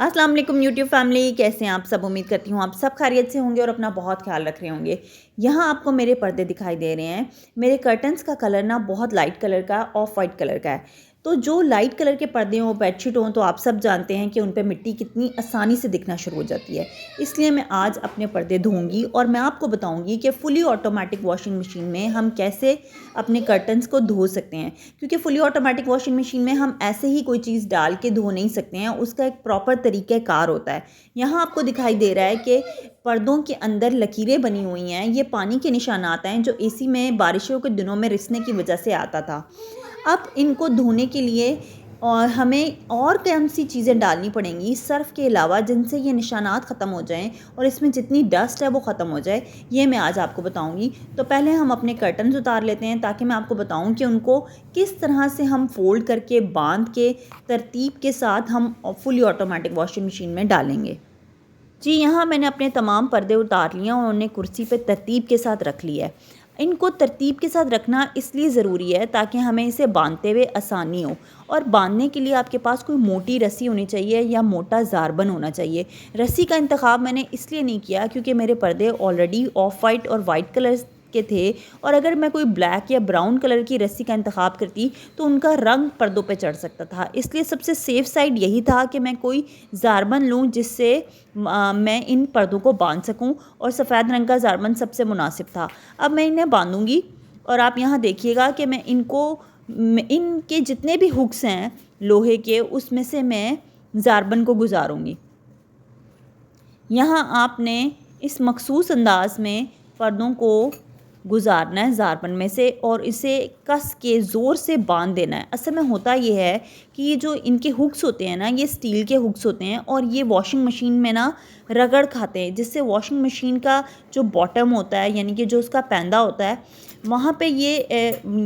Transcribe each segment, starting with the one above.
अस्सलाम वालेकुम YouTube family, कैसे हैं आप सब। उम्मीद करती हूँ आप सब खैरियत से होंगे और अपना बहुत ख्याल रख रहे होंगे। यहाँ आपको मेरे पर्दे दिखाई दे रहे हैं। मेरे कर्टन्स का कलर ना बहुत लाइट कलर का, ऑफ वाइट कलर का है। तो जो लाइट कलर के पर्दे हों, बेडशीट हों, तो आप सब जानते हैं कि उन पर मिट्टी कितनी आसानी से दिखना शुरू हो जाती है। इसलिए मैं आज अपने पर्दे धोऊंगी और मैं आपको बताऊंगी कि फुली ऑटोमेटिक वॉशिंग मशीन में हम कैसे अपने कर्टन्स को धो सकते हैं। क्योंकि फुली ऑटोमेटिक वॉशिंग मशीन में हम ऐसे ही कोई चीज़ डाल के धो नहीं सकते हैं, उसका एक प्रॉपर तरीक़ाकार होता है। यहाँ आपको दिखाई दे रहा है कि पर्दों के अंदर लकीरें बनी हुई हैं। ये पानी के निशानात हैं जो एसी में बारिशों के दिनों में रिसने की वजह से आता था। अब इनको धोने के लिए और हमें और कौन सी चीज़ें डालनी पड़ेंगी सर्फ़ के अलावा, जिनसे ये निशानात ख़त्म हो जाएं और इसमें जितनी डस्ट है वो ख़त्म हो जाए, ये मैं आज आपको बताऊंगी। तो पहले हम अपने कर्टन्स उतार लेते हैं ताकि मैं आपको बताऊं कि उनको किस तरह से हम फ़ोल्ड करके बांध के तरतीब के साथ हम फुली ऑटोमेटिक वॉशिंग मशीन में डालेंगे। जी, यहाँ मैंने अपने तमाम पर्दे उतार लिए और उन्हें कुर्सी पे तरतीब के साथ रख लिया है। इनको तरतीब के साथ रखना इसलिए ज़रूरी है ताकि हमें इसे बांधते हुए आसानी हो। और बांधने के लिए आपके पास कोई मोटी रस्सी होनी चाहिए या मोटा ज़ारबन होना चाहिए। रस्सी का इंतखाब मैंने इसलिए नहीं किया क्योंकि मेरे पर्दे ऑलरेडी ऑफ वाइट और वाइट कलर के थे, और अगर मैं कोई ब्लैक या ब्राउन कलर की रस्सी का इंतखाब करती तो उनका रंग पर्दों पे चढ़ सकता था। इसलिए सबसे सेफ़ साइड यही था कि मैं कोई ज़ारबन लूँ जिससे मैं इन पर्दों को बांध सकूं, और सफ़ेद रंग का ज़ारबन सबसे मुनासिब था। अब मैं इन्हें बांधूंगी और आप यहाँ देखिएगा कि मैं इनके जितने भी हुक्स हैं लोहे के, उसमें से मैं ज़ारबन को गुजारूंगी। यहाँ आपने इस मखसूस अंदाज में पर्दों को गुजारना है ज़ारबन में से और इसे कस के ज़ोर से बांध देना है। असल में होता ये है कि ये जो इनके हुक्स होते हैं ना, ये स्टील के हुक्स होते हैं और ये वॉशिंग मशीन में ना रगड़ खाते हैं, जिससे वॉशिंग मशीन का जो बॉटम होता है, यानी कि जो उसका पैंदा होता है, वहाँ पे ये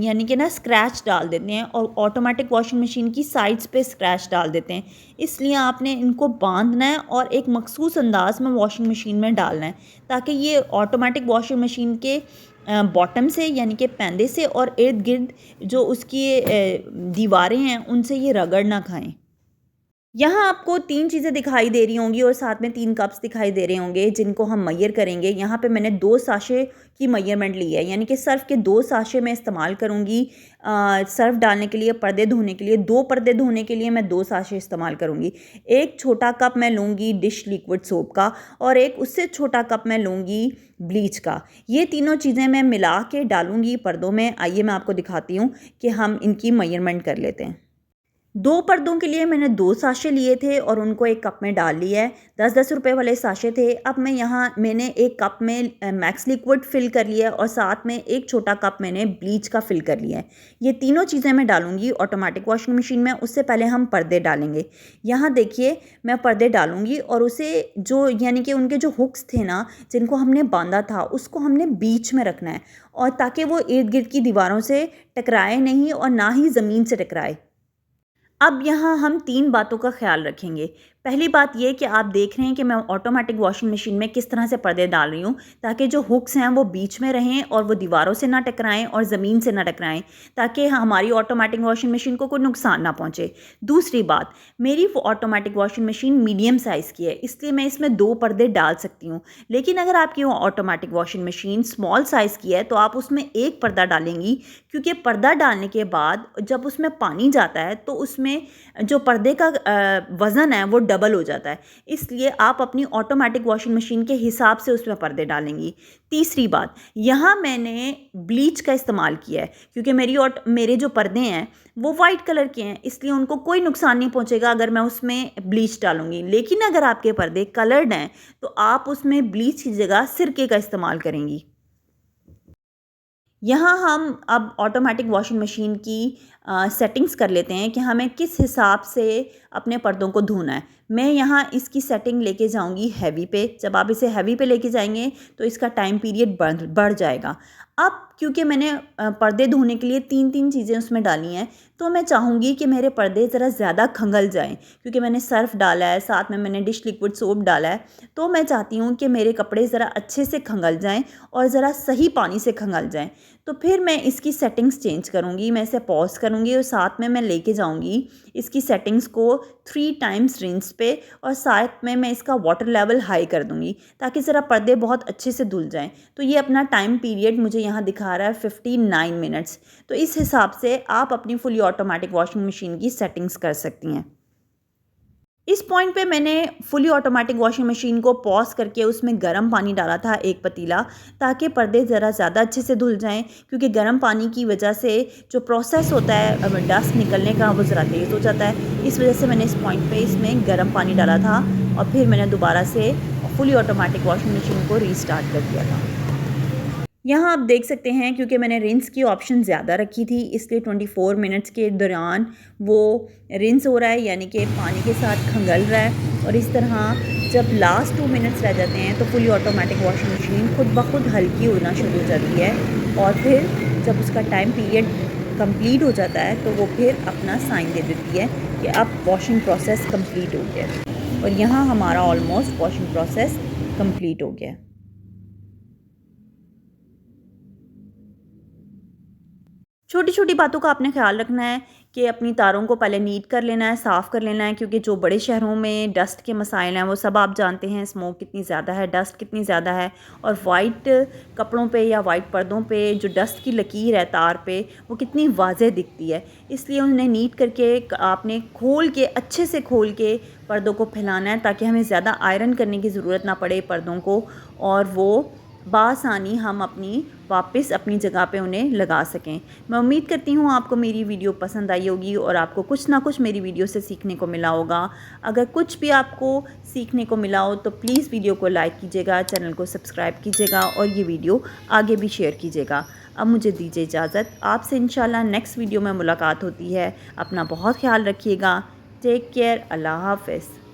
यानी कि ना स्क्रैच डाल देते हैं और ऑटोमेटिक वॉशिंग मशीन की साइड्स पे स्क्रैच डाल देते हैं। इसलिए आपने इनको बांधना है और एक मखसूस अंदाज में वॉशिंग मशीन में डालना है ताकि ये ऑटोमेटिक वॉशिंग मशीन के बॉटम से, यानी कि पैंदे से और इर्द गिर्द जो उसकी दीवारें हैं उनसे ये रगड़ ना खाएं। यहाँ आपको 3 चीज़ें दिखाई दे रही होंगी और साथ में 3 कप्स दिखाई दे रहे होंगे जिनको हम मेजर करेंगे। यहाँ पे मैंने 2 साशे की मेजरमेंट ली है, यानी कि सर्फ़ के 2 साशे मैं इस्तेमाल करूँगी। सर्फ़ डालने के लिए, पर्दे धोने के लिए, 2 पर्दे धोने के लिए मैं 2 साशे इस्तेमाल करूँगी। एक छोटा कप मैं लूँगी डिश लिक्विड सोप का और एक उससे छोटा कप मैं लूँगी ब्लीच का। ये तीनों चीज़ें मैं मिला के डालूँगी पर्दों में। आइए मैं आपको दिखाती हूँ कि हम इनकी मेजरमेंट कर लेते हैं। 2 पर्दों के लिए मैंने 2 साशे लिए थे और उनको एक कप में डाल लिया है। 10-10 रुपए वाले साशे थे। अब मैंने एक कप में मैक्स लिक्विड फ़िल कर लिया है और साथ में एक छोटा कप मैंने ब्लीच का फ़िल कर लिया है। ये तीनों चीज़ें मैं डालूँगी ऑटोमेटिक वॉशिंग मशीन में। उससे पहले हम पर्दे डालेंगे। यहाँ देखिए, मैं पर्दे डालूँगी और उसे जो, यानी कि उनके जो हुक्स थे ना जिनको हमने बांधा था, उसको हमने बीच में रखना है, और ताकि वो इर्द-गिर्द की दीवारों से टकराए नहीं और ना ही ज़मीन से टकराए। अब यहाँ हम 3 बातों का ख्याल रखेंगे। पहली बात ये कि आप देख रहे हैं कि मैं ऑटोमेटिक वॉशिंग मशीन में किस तरह से पर्दे डाल रही हूँ ताकि जो हुक्स हैं वो बीच में रहें और वो दीवारों से ना टकराएं और ज़मीन से ना टकराएं, ताकि हमारी ऑटोमेटिक वॉशिंग मशीन को कोई नुकसान ना पहुँचे। दूसरी बात, मेरी automatic washing machine medium size की है, इसलिए मैं इसमें 2 पर्दे डाल सकती हूँ। लेकिन अगर आपकी automatic washing machine small size की है तो आप उसमें एक पर्दा डालेंगी, क्योंकि पर्दा डालने के बाद जब उसमें पानी जाता है तो उसमें जो पर्दे का वज़न है वो डबल हो जाता है। इसलिए आप अपनी ऑटोमेटिक वॉशिंग मशीन के हिसाब से उसमें पर्दे डालेंगी। तीसरी बात, यहाँ मैंने ब्लीच का इस्तेमाल किया है क्योंकि मेरे जो पर्दे हैं वो वाइट कलर के हैं, इसलिए उनको कोई नुकसान नहीं पहुँचेगा अगर मैं उसमें ब्लीच डालूँगी। लेकिन अगर आपके पर्दे कलर्ड हैं तो आप उसमें ब्लीच की जगह सिरके का इस्तेमाल करेंगी। यहाँ हम अब ऑटोमेटिक वॉशिंग मशीन की सेटिंग्स कर लेते हैं कि हमें किस हिसाब से अपने पर्दों को धोना है। मैं यहाँ इसकी सेटिंग लेके जाऊँगी हैवी पे। जब आप इसे हैवी पे लेके जाएंगे तो इसका टाइम पीरियड बढ़ जाएगा। अब क्योंकि मैंने पर्दे धोने के लिए 3-3 चीज़ें उसमें डाली हैं, तो मैं चाहूँगी कि मेरे पर्दे ज़रा ज़्यादा खंगल जाएँ, क्योंकि मैंने सर्फ़ डाला है, साथ में मैंने डिश लिक्विड सोप डाला है। तो मैं चाहती हूँ कि मेरे कपड़े ज़रा अच्छे से खंगल जाएँ और ज़रा सही पानी से खंगल जाएँ। तो फिर मैं इसकी सेटिंग्स चेंज करूँगी, मैं इसे पॉज़ करूँगी और साथ में मैं लेके जाऊँगी इसकी सेटिंग्स को 3 टाइम्स रिंस पे, और साथ में मैं इसका वाटर लेवल हाई कर दूँगी ताकि ज़रा पर्दे बहुत अच्छे से धुल जाएँ। तो ये अपना टाइम पीरियड मुझे यहाँ दिखा रहा है 59 मिनट्स। तो इस हिसाब से आप अपनी फुली ऑटोमेटिक वॉशिंग मशीन की सेटिंग्स कर सकती हैं। इस पॉइंट पे मैंने फुली ऑटोमेटिक वॉशिंग मशीन को पॉज़ करके उसमें गर्म पानी डाला था एक पतीला, ताकि पर्दे ज़रा ज़्यादा अच्छे से धुल जाएं, क्योंकि गर्म पानी की वजह से जो प्रोसेस होता है डस्ट निकलने का वो ज़रा तेज़ हो जाता है। इस वजह से मैंने इस पॉइंट पे इसमें गर्म पानी डाला था और फिर मैंने दोबारा से फुली ऑटोमेटिक वॉशिंग मशीन को रीस्टार्ट कर दिया था। यहाँ आप देख सकते हैं, क्योंकि मैंने रिंस की ऑप्शन ज़्यादा रखी थी इसलिए 24 मिनट्स के दौरान वो रिंस हो रहा है, यानी कि पानी के साथ खंगल रहा है। और इस तरह जब लास्ट 2 मिनट्स रह जाते हैं तो फुली ऑटोमेटिक वॉशिंग मशीन खुद ब खुद हल्की होना शुरू हो जाती है, और फिर जब उसका टाइम पीरियड कंप्लीट हो जाता है तो वो फिर अपना साइन दे देती है कि अब वॉशिंग प्रोसेस कंप्लीट हो गया। और यहाँ हमारा ऑलमोस्ट वॉशिंग प्रोसेस कंप्लीट हो गया। छोटी छोटी बातों का आपने ख्याल रखना है कि अपनी तारों को पहले नीट कर लेना है, साफ़ कर लेना है, क्योंकि जो बड़े शहरों में डस्ट के मसाइल हैं वो सब आप जानते हैं, स्मोक कितनी ज़्यादा है, डस्ट कितनी ज़्यादा है। और वाइट कपड़ों पे या वाइट पर्दों पे जो डस्ट की लकीर है तार पे वो कितनी वाज़ेह दिखती है। इसलिए उन्हें नीट करके आपने खोल के, अच्छे से खोल के पर्दों को फैलाना है, ताकि हमें ज़्यादा आयरन करने की ज़रूरत ना पड़े पर्दों को, और वो बासानी हम वापस अपनी जगह पे उन्हें लगा सकें। मैं उम्मीद करती हूँ आपको मेरी वीडियो पसंद आई होगी और आपको कुछ ना कुछ मेरी वीडियो से सीखने को मिला होगा। अगर कुछ भी आपको सीखने को मिला हो तो प्लीज़ वीडियो को लाइक कीजिएगा, चैनल को सब्सक्राइब कीजिएगा और ये वीडियो आगे भी शेयर कीजिएगा। अब मुझे दीजिए इजाज़त, आपसे इंशाल्लाह नेक्स्ट वीडियो में मुलाकात होती है। अपना बहुत ख्याल रखिएगा। Take care. अल्लाह हाफ़िज़।